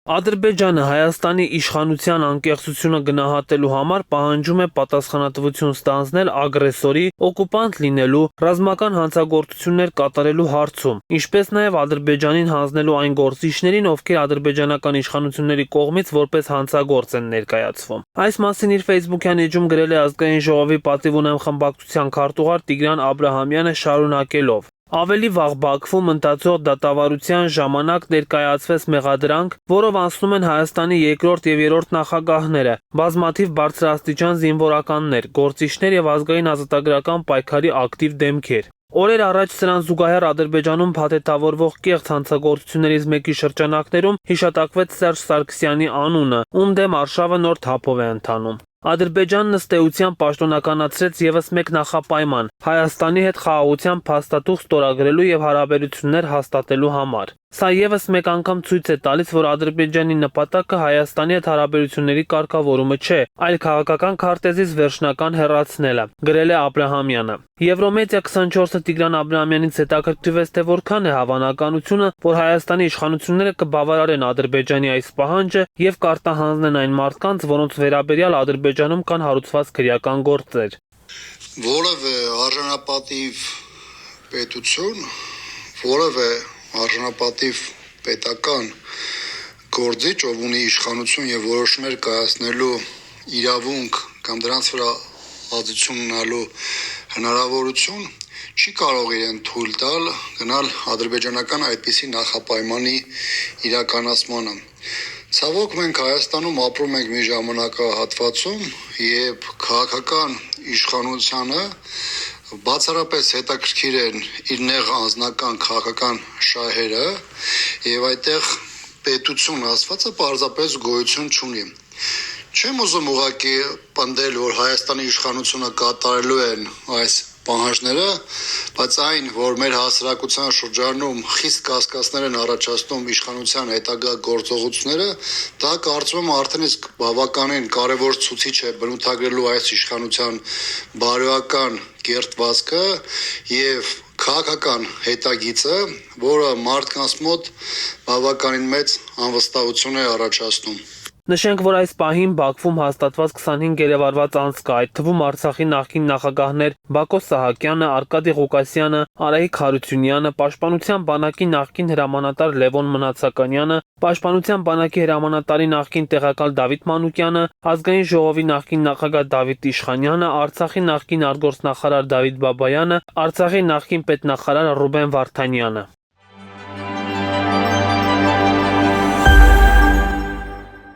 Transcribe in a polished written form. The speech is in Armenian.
Ադրբեջանը Հայաստանի իշխանության անկեղծությունը գնահատելու համար պահանջում է պատասխանատվություն ստանձնել ագրեսորի, օկուպանտ լինելու, ռազմական հանցագործություններ կատարելու հարցում, ինչպես նաև Ադրբեջանին հանձնելու այն գործիչներին, ովքեր ադրբեջանական իշխանությունների կողմից որպես հանցագործ են ներկայացվում։ Այս մասին իր Facebook-յան էջում գրել է Ազգային ժողովի պատիվ ունեմ խմբակցության քարտուղար Տիգրան Աբրահամյանը, շարունակելով. Ավելի վաղ Բաքվում ընթացող դատավարության ժամանակ ներկայացվեց մեղադրանք, որով անցնում են Հայաստանի երկրորդ և երրորդ նախագահները, բազմաթիվ բարձրաստիճան զինվորականներ, գործիչներ և ազգային ազատագրական պայքարի ակտիվ դեմքեր։ Օրեր առաջ սրան զուգահեռ Ադրբեջանում փաթեթավորվող կեղծ հանցագործություններից մեկի շրջանակներում հիշատակվեց Սերժ Սարգսյանի անունը, ում դեմ արշավը նոր թափով է ընթանում։ Ադրբեջանն ըստ էության պաշտոնականացրեց ևս մեկ նախապայման՝ Հայաստանի հետ խաղաղության փաստաթուղթ ստորագրելու և հարաբերություններ հաստատելու համար։ Սա ևս մեկ անգամ ցույց է տալիս, որ Ադրբեջանի նպատակը Հայաստանի հետ հարաբերությունների կարգավորումը չէ, այլ քաղաքական քարտեզից վերջնական հեռացնելը, գրել է Աբրահամյանը։ Եվրոմեդիա 24-ը Տիգրան Աբրահամյանից հետաքրքրվեց, թե որքան է հավանականությունը, որ Հայաստանի իշխանությունները կբավարարեն Ադրբեջանի այս պահանջը և կարտահանեն այն մարդկանց, որոնց վերաբերյալ Ադրբեջանում կան հարուցված քրեական գործեր։ Որևէ արժանապատիվ պետություն, որևէ արժանապատիվ պետական գործիչ, ով ունի իշխանություն եւ որոշումներ կայացնելու իրավունք կամ դրանց վրա ազդեցություն ունենալու հնարավորություն, չի կարող իրեն թույլ տալ գնալ ադրբեջանական այդպիսի նախապայմանի իրականացմանը։ Ցավոք մենք Հայաստանում ապրում ենք մի ժամանակահատվածում, երբ քաղաքական իշխանությանը բացառապես հետաքրքիր են իր նեղ անձնական քաղաքական շահերը եւ այդտեղ պետություն ասվածը պարզապես գոյություն չունի։ Չեմ ուզում ուղղակի պնդել, որ Հայաստանի իշխանությունը կատարելու են այս պահանջները, բայց այն, որ մեր հասարակության շրջանում խիստ կասկածներ են առաջացնում իշխանության հետագա գործողությունները, դա կարծում եմ արդեն իսկ բավականին կարևոր ցուցիչ է բնութագրելու այս իշխանության բարոյական կերտվածքը եւ քաղաքական հետագիծը, որը մարդկանց մոտ բավականին մեծ անվստահություն է առաջացնում։ Նշենք, որ այս պահին Բաքվում հաստատված 25 գերեվարված անձ կա, այդ թվում Արցախի նախկին նախագահներ Բակո Սահակյանը, Արկադի Ղուկասյանը, Արայիկ Հարությունյանը, Պաշտպանության բանակի նախկին հրամանատար Լևոն Մնացականյանը, Պաշտպանության բանակի հրամանատարի նախկին տեղակալ Դավիթ Մանուկյանը, Ազգային ժողովի նախկին նախագահ Դավիթ Իշխանյանը, Արցախի նախկին արտգործնախարար Դավիթ Բաբայանը, Արցախի նախկին պետնախարար Ռուբեն Վարդանյանը։